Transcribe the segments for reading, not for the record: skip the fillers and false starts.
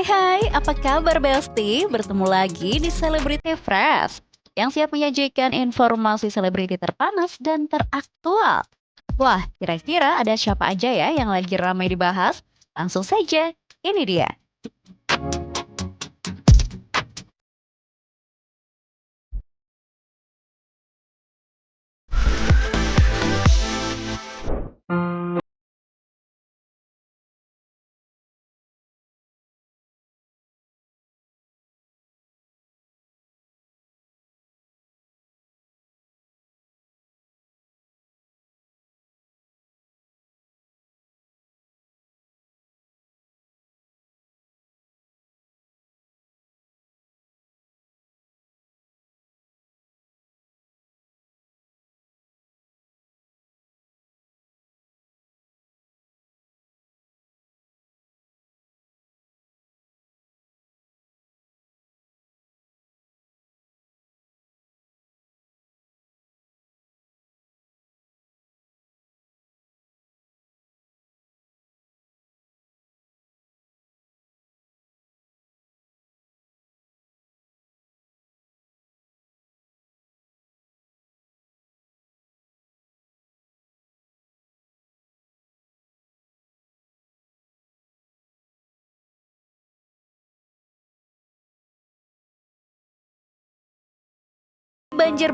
Hai, apa kabar Besti? Bertemu lagi di Celebrity Fresh yang siap menyajikan informasi selebriti terpanas dan teraktual. Wah, kira-kira ada siapa aja ya yang lagi ramai dibahas? Langsung saja, ini dia. Banjir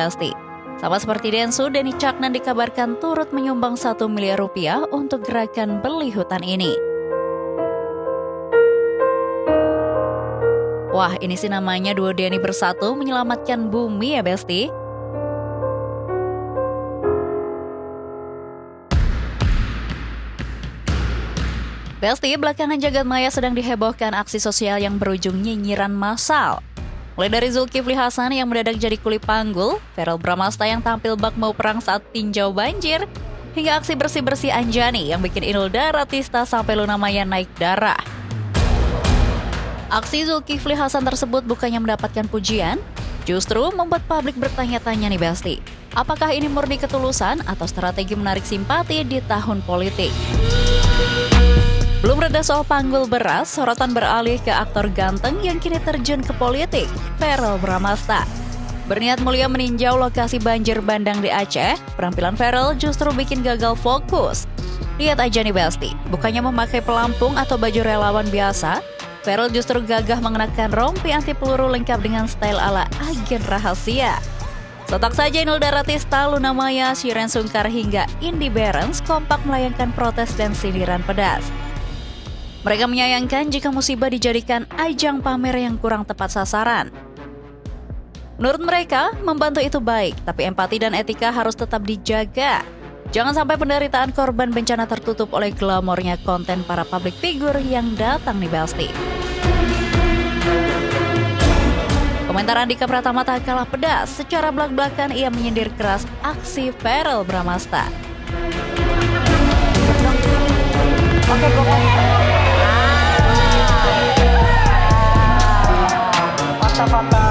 Besti. Sama seperti Densu, Denny Caknan dikabarkan turut menyumbang 1 miliar rupiah untuk gerakan beli hutan ini. Wah, ini sih namanya duo Denny bersatu menyelamatkan bumi ya Besti. Besti, belakangan jagat maya sedang dihebohkan aksi sosial yang berujung nyinyiran massal. Mulai dari Zulkifli Hasan yang mendadak jadi kuli panggul, Verrell Bramasta yang tampil bak mau perang saat tinjau banjir, hingga aksi bersih-bersih Anjani yang bikin Inul Daratista sampai Luna Maya naik darah. Aksi Zulkifli Hasan tersebut bukannya mendapatkan pujian, justru membuat publik bertanya-tanya nih Besti. Apakah ini murni ketulusan atau strategi menarik simpati di tahun politik? Belum reda soal panggul beras, sorotan beralih ke aktor ganteng yang kini terjun ke politik, Verrell Bramasta. Berniat mulia meninjau lokasi banjir bandang di Aceh, penampilan Verrell justru bikin gagal fokus. Lihat aja nih Besti, bukannya memakai pelampung atau baju relawan biasa, Verrell justru gagah mengenakan rompi anti peluru lengkap dengan style ala agen rahasia. Sontak saja Inul Daratista, Luna Maya, Shireen Sungkar hingga Indy Barens kompak melayangkan protes dan sindiran pedas. Mereka menyayangkan jika musibah dijadikan ajang pamer yang kurang tepat sasaran. Menurut mereka, membantu itu baik, tapi empati dan etika harus tetap dijaga. Jangan sampai penderitaan korban bencana tertutup oleh glamornya konten para public figure yang datang nih Besti. Komentar Andika Pratama tak kalah pedas. Secara belak-belakan ia menyindir keras aksi Verrell Bramasta. Oke, pokoknya. Foto-foto.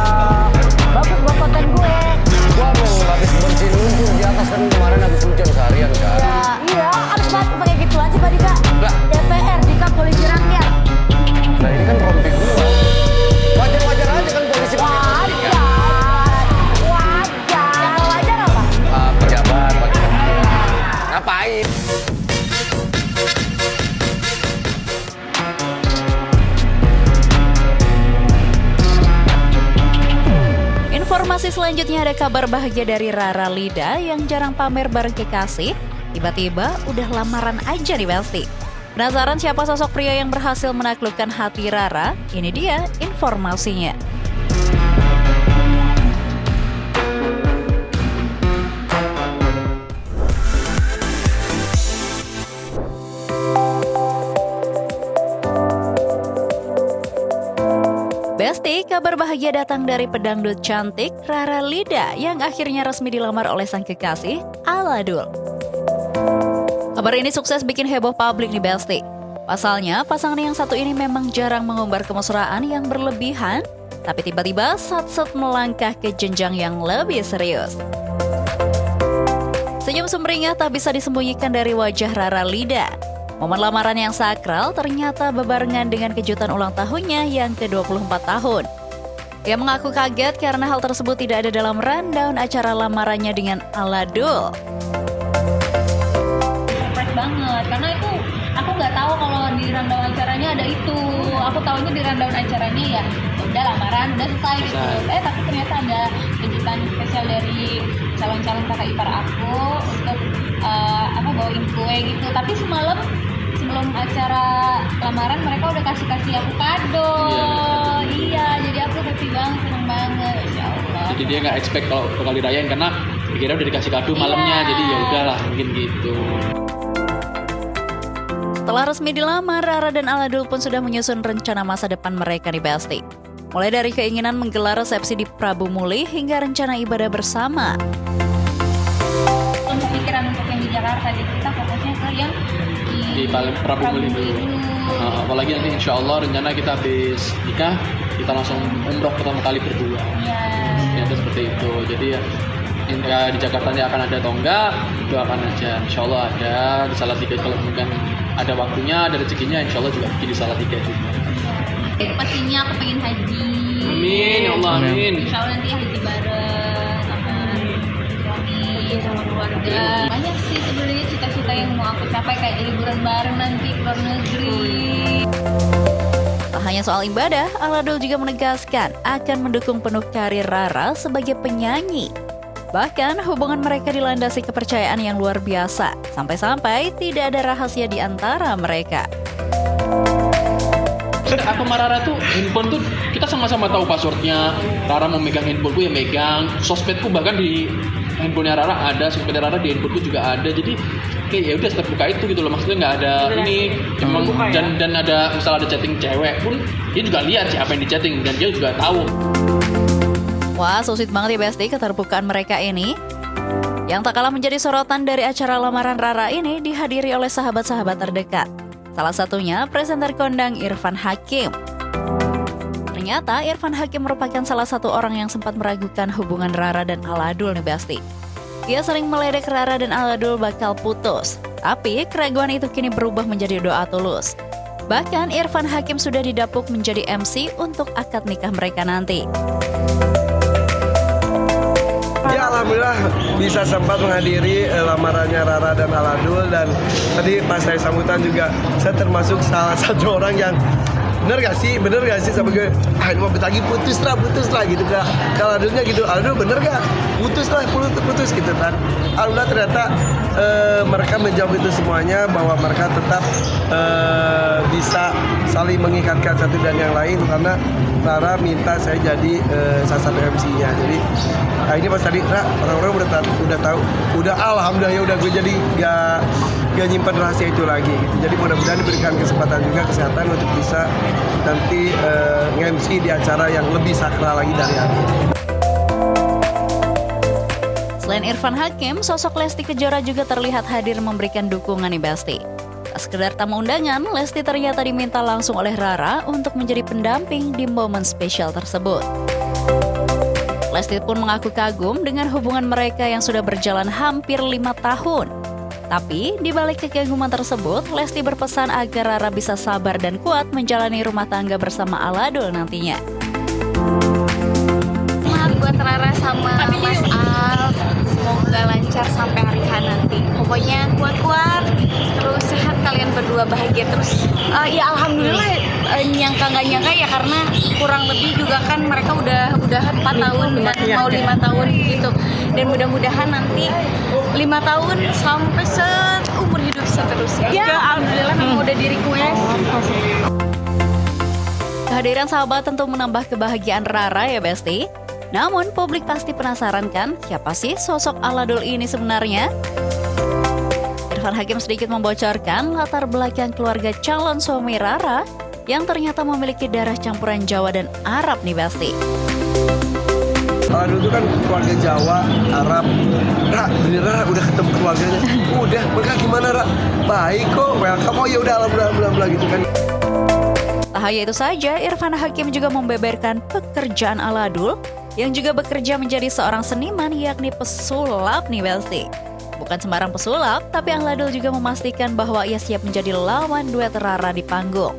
Bagus buat konten gue. Gua belum habis bersihin lumpur di atas kan kemarin habis hujan seharian kan. Iya, harus banget pakai gituan sih Pak Dika. Lah. DPR, Dika polisi rakyat. Nah ini kan rompi gua. Wajar-wajar aja kan polisi Wajar. Wajar apa? pejabat. Ngapain? Informasi selanjutnya ada kabar bahagia dari Rara Lida yang jarang pamer bareng kekasih. Tiba-tiba udah lamaran aja nih Besti. Penasaran siapa sosok pria yang berhasil menaklukkan hati Rara? Ini dia informasinya. Besti, kabar bahagia datang dari pedangdut cantik Rara Lida yang akhirnya resmi dilamar oleh sang kekasih, Aladul. Kabar ini sukses bikin heboh publik nih Besti. Pasalnya, pasangan yang satu ini memang jarang mengumbar kemesraan yang berlebihan, tapi tiba-tiba sat-sat melangkah ke jenjang yang lebih serius. Senyum sumringah tak bisa disembunyikan dari wajah Rara Lida. Momen lamaran yang sakral ternyata bebarengan dengan kejutan ulang tahunnya yang ke-24 tahun. Ia mengaku kaget karena hal tersebut tidak ada dalam rundown acara lamarannya dengan Aladul. Surprise banget, karena itu aku nggak tahu kalau di rundown acaranya ada itu. Aku tahunya di rundown acaranya ya udah lamaran, udah selesai gitu. Tapi ternyata ada kejutan spesial dari calon-calon kakak ipar aku untuk bawain kue gitu. Tapi semalam sebelum acara lamaran mereka udah kasih aku kado. Iya, jadi aku happy banget, seneng banget, insya Allah. Jadi dia nggak expect kalau bakal dirayain karena dikira udah dikasih kado malamnya, jadi ya udahlah mungkin gitu. Setelah resmi dilamar, Rara dan Aladul pun sudah menyusun rencana masa depan mereka di Besti. Mulai dari keinginan menggelar resepsi di Prabu Muli hingga rencana ibadah bersama. Untuk pikiran untuk yang di Jakarta, jadi kita fokusnya ke yang Di Prabu Muli dulu. Apalagi nanti insya Allah rencana kita habis nikah, kita langsung umroh pertama kali berdua. Iya. Ternyata seperti itu. Jadi ya di Jakarta ini akan ada atau enggak, doakan aja. Insya Allah ada di Salatiga kalau mungkin ada waktunya, ada rezekinya, insya Allah juga di Salatiga juga. Pastinya aku pengen haji. Amin, ya Allah, amin. Insya Allah nanti haji bareng sama suami, sama keluarga. Banyak sih sebenarnya cita-cita yang mau aku capai, kayak liburan bareng nanti ke luar negeri. Tak hanya soal ibadah, Aladul juga menegaskan akan mendukung penuh karir Rara sebagai penyanyi. Bahkan hubungan mereka dilandasi kepercayaan yang luar biasa, sampai-sampai tidak ada rahasia di antara mereka. Aku sama Rara tuh handphone tuh kita sama-sama tahu passwordnya. Rara mau megang handphoneku ya megang, sosmedku bahkan di handphonenya Rara ada, sosmednya Rara di handphoneku juga ada. Jadi kayak ya udah terbuka itu gitu loh, maksudnya nggak ada ini emang dan ada misal ada chatting cewek pun dia juga lihat siapa yang di chatting dan dia juga tahu. Wah, so sweet banget ya Besti keterbukaan mereka ini. Yang tak kalah menjadi sorotan dari acara lamaran Rara ini dihadiri oleh sahabat-sahabat terdekat. Salah satunya presenter kondang Irfan Hakim. Ternyata Irfan Hakim merupakan salah satu orang yang sempat meragukan hubungan Rara dan Aladul nih Besti. Ia sering meledek Rara dan Aladul bakal putus. Tapi keraguan itu kini berubah menjadi doa tulus. Bahkan Irfan Hakim sudah didapuk menjadi MC untuk akad nikah mereka nanti. Ya alhamdulillah bisa sempat menghadiri lamarannya Rara dan Aladul, dan tadi pas saya sambutan juga saya termasuk salah satu orang yang bener gak sih sampai gue ini mau lagi putus lah gitu kan. Kalau Aladulnya gitu, Aladul bener gak putus gitu kan. Alhamdulillah ternyata mereka menjawab itu semuanya, bahwa mereka tetap bisa saling mengikatkan satu dan yang lain, karena Rara minta saya jadi salah satu MC-nya. Jadi ini pas tadi orang-orang udah tahu, udah alhamdulillah ya udah gue jadi gak nyimpan rahasia itu lagi gitu. Jadi mudah-mudahan diberikan kesempatan juga kesehatan untuk bisa nanti nge-MC di acara yang lebih sakral lagi dari hari ini. Selain Irfan Hakim, sosok Lesti Kejora juga terlihat hadir memberikan dukungan nih Besti. Tak Tak sekedar tamu undangan, Lesti ternyata diminta langsung oleh Rara untuk menjadi pendamping di momen spesial tersebut. Lesti pun mengaku kagum dengan hubungan mereka yang sudah berjalan hampir 5 tahun. Tapi, di balik kekaguman tersebut, Lesti berpesan agar Rara bisa sabar dan kuat menjalani rumah tangga bersama Aladul nantinya. Semangat buat Rara sama Mas Al, semoga lancar sampai hari H nanti. Pokoknya kuat-kuat, terus sehat, kalian berdua bahagia terus. Ya alhamdulillah, nyangka nggak nyangka ya, karena kurang lebih juga kan mereka udah 4 tahun mau 5 tahun gitu, dan mudah-mudahan nanti 5 tahun sampai seumur hidup seterusnya. Ya alhamdulillah memang udah di request. Kehadiran sahabat tentu menambah kebahagiaan Rara ya Besti. Namun publik pasti penasaran kan siapa sih sosok Aladul ini sebenarnya? Irfan Hakim sedikit membocorkan latar belakang keluarga calon suami Rara yang ternyata memiliki darah campuran Jawa dan Arab nih Besti. Aladul itu kan keluarga Jawa, Arab. Ra, bener Ra, udah ketemu keluarganya. Udah, mereka gimana Ra? Baik kok, welcome. Oh ya udah, alhamdulillah gitu kan. Tak hanya itu saja, Irfan Hakim juga membeberkan pekerjaan Aladul yang juga bekerja menjadi seorang seniman yakni pesulap nih Besti. Bukan sembarang pesulap, tapi Aladul juga memastikan bahwa ia siap menjadi lawan duet Rara di panggung.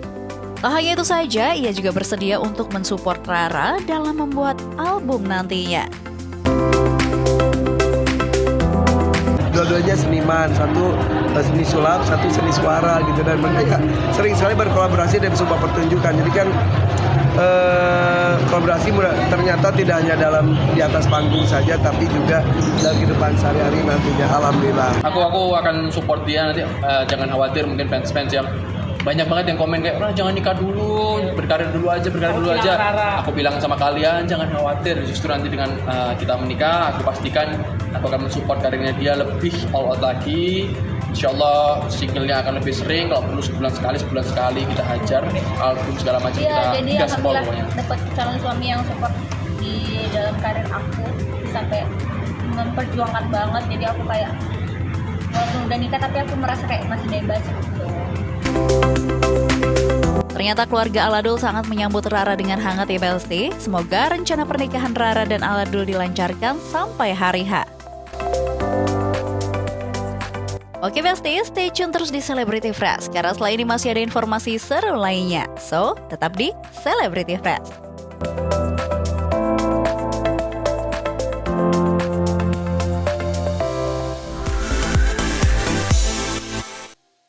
Tak hanya itu saja, ia juga bersedia untuk mensupport Rara dalam membuat album nantinya. Dua-duanya seniman, satu seni sulap, satu seni suara gitu, dan mereka sering sekali berkolaborasi dalam sebuah pertunjukan. Jadi kan kolaborasi ternyata tidak hanya di atas panggung saja, tapi juga dalam kehidupan sehari-hari nantinya. Alhamdulillah. Aku akan support dia nanti, jangan khawatir. Mungkin fans yang banyak banget yang komen kayak, "Rara jangan nikah dulu, berkarir dulu aja." Aku bilang sama kalian jangan khawatir, justru nanti dengan kita menikah, aku pastikan aku akan mensupport karirnya dia lebih all out lagi. Insyaallah singlenya akan lebih sering, kalau perlu sebulan sekali kita hajar album segala macam, Iya, kita jadi gaspol alhamdulillah pokoknya. dapat calon suami yang support di dalam karir aku sampai memperjuangkan banget. Jadi aku kayak walaupun udah nikah tapi aku merasa kayak masih bebas gitu. Ternyata keluarga Aladul sangat menyambut Rara dengan hangat ya Besti. Semoga rencana pernikahan Rara dan Aladul dilancarkan sampai hari H. Oke Besti, stay tune terus di Celebrity Fresh, karena setelah ini masih ada informasi seru lainnya. So, tetap di Celebrity Fresh.